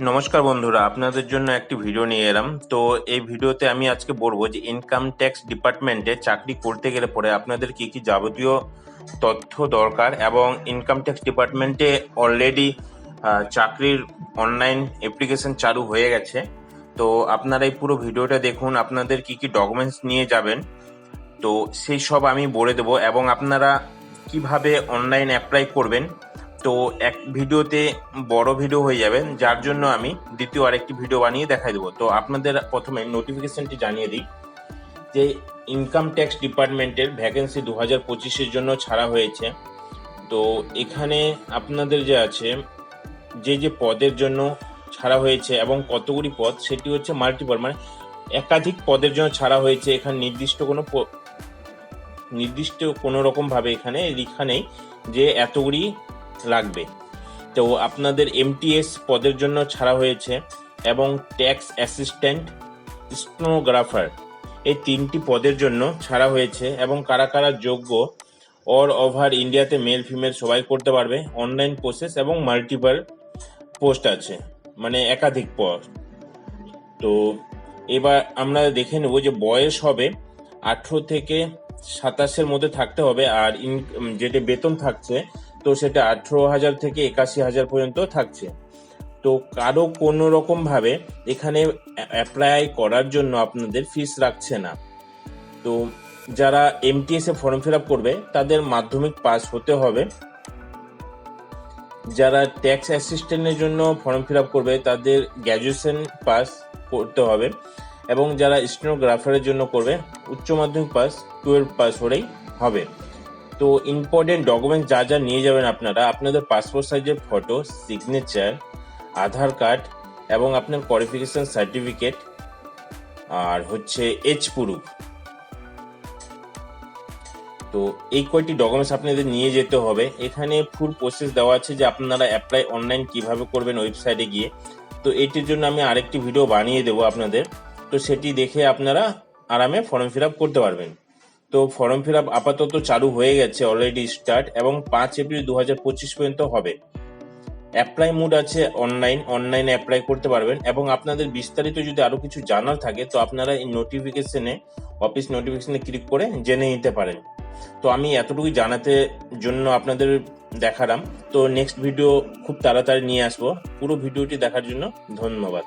নমস্কার বন্ধুরা, আপনাদের জন্য একটি ভিডিও নিয়ে এলাম। তো এই ভিডিওতে আমি আজকে বলবো যে ইনকাম ট্যাক্স ডিপার্টমেন্টে চাকরি করতে গেলে পরে আপনাদের কি কি যাবতীয় তথ্য দরকার, এবং ইনকাম ট্যাক্স ডিপার্টমেন্টে অলরেডি চাকরির অনলাইন অ্যাপ্লিকেশন চালু হয়ে গেছে। তো আপনারা এই পুরো ভিডিওটা দেখুন, আপনাদের কি কি ডকুমেন্টস নিয়ে যাবেন তো সেই সব আমি বলে দেবো, এবং আপনারা কিভাবে অনলাইন অ্যাপ্লাই করবেন। তো এক ভিডিওতে বড় ভিডিও হয়ে যাবে, যার জন্য আমি দ্বিতীয় আরেকটি ভিডিও বানিয়ে দেখাই দেবো। তো আপনাদের প্রথমে নোটিফিকেশনটি জানিয়ে দিই যে ইনকাম ট্যাক্স ডিপার্টমেন্টের ভ্যাকেন্সি 2025-এর জন্য ছাড়া হয়েছে। তো এখানে আপনাদের যে আছে, যে পদের জন্য ছাড়া হয়েছে এবং কতগুলি পদ, সেটি হচ্ছে মাল্টিপল, মানে একাধিক পদের জন্য ছাড়া হয়েছে। এখানে নির্দিষ্ট কোনো রকম ভাবে এখানে লেখা নেই যে এতগুলি লাগবে। তো আপনাদের এমটিএস পদের জন্য ছাড়া হয়েছে, এবং ট্যাক্স অ্যাসিস্ট্যান্ট, স্টেনোগ্রাফার, এই 3টি পদের জন্য ছাড়া হয়েছে। এবং কারা কারা যোগ্য, অল ওভার ইন্ডিয়াতে মেল ফিমেল সবাই করতে পারবে। অনলাইন প্রসেস এবং মাল্টিপল পোস্ট আছে, মানে একাধিক পোস্ট। তো এবার আমরা দেখে নেব যে বয়স হবে 18 থেকে 27-এর মধ্যে থাকতে হবে, আর যেটা বেতন থাকছে তো সেটা 18,000 থেকে 81,000 পর্যন্ত থাকছে। তো কারো কোনো রকম ভাবে এখানে অ্যাপ্লাই করার জন্য আপনাদের ফিস রাখছে না। তো যারা এমটিএস এ ফর্ম ফিল আপ করবে তাদের মাধ্যমিক পাস হতে হবে। যারা ট্যাক্স অ্যাসিস্ট্যান্টের জন্য ফর্ম ফিল আপ করবে তাদের গ্র্যাজুয়েশন পাস করতে হবে, এবং যারা স্টেনোগ্রাফারের জন্য করবে উচ্চ মাধ্যমিক পাস 12 পাস হলেই হবে। তো ইম্পর্টেন্ট ডকুমেন্ট যা যা নিয়ে যাবেন আপনারা, আপনাদের পাসপোর্ট সাইজের ফটো, সিগনেচার, আধার কার্ড, এবং আপনার কোয়ালিফিকেশন সার্টিফিকেট, আর হচ্ছে এজ প্রুফ। তো এই কয়টি ডকুমেন্টস আপনাদের নিয়ে যেতে হবে। এখানে ফুল প্রসেস দেওয়া আছে যে আপনারা অ্যাপ্লাই অনলাইন কিভাবে করবেন ওয়েবসাইটে গিয়ে। তো এটির জন্য আমি আরেকটি ভিডিও বানিয়ে দেবো আপনাদের, তো সেটি দেখে আপনারা আরামে ফর্ম ফিল আপ করতে পারবেন। তো ফর্ম ফিল আপ আপাতত চালু হয়ে গেছে, অলরেডি স্টার্ট, এবং 5 এপ্রিল 2025 পর্যন্ত হবে। অ্যাপ্লাই মোড আছে অনলাইনে অ্যাপ্লাই করতে পারবেন। এবং আপনাদের বিস্তারিত যদি আরো কিছু জানার থাকে তো আপনারা এই অফিস নোটিফিকেশনে ক্লিক করে জেনে নিতে পারেন। তো আমি এতটুকুই জানাতে জন্য আপনাদের দেখালাম। তো নেক্সট ভিডিও খুব তাড়াতাড়ি নিয়ে আসবো। পুরো ভিডিওটি দেখার জন্য ধন্যবাদ।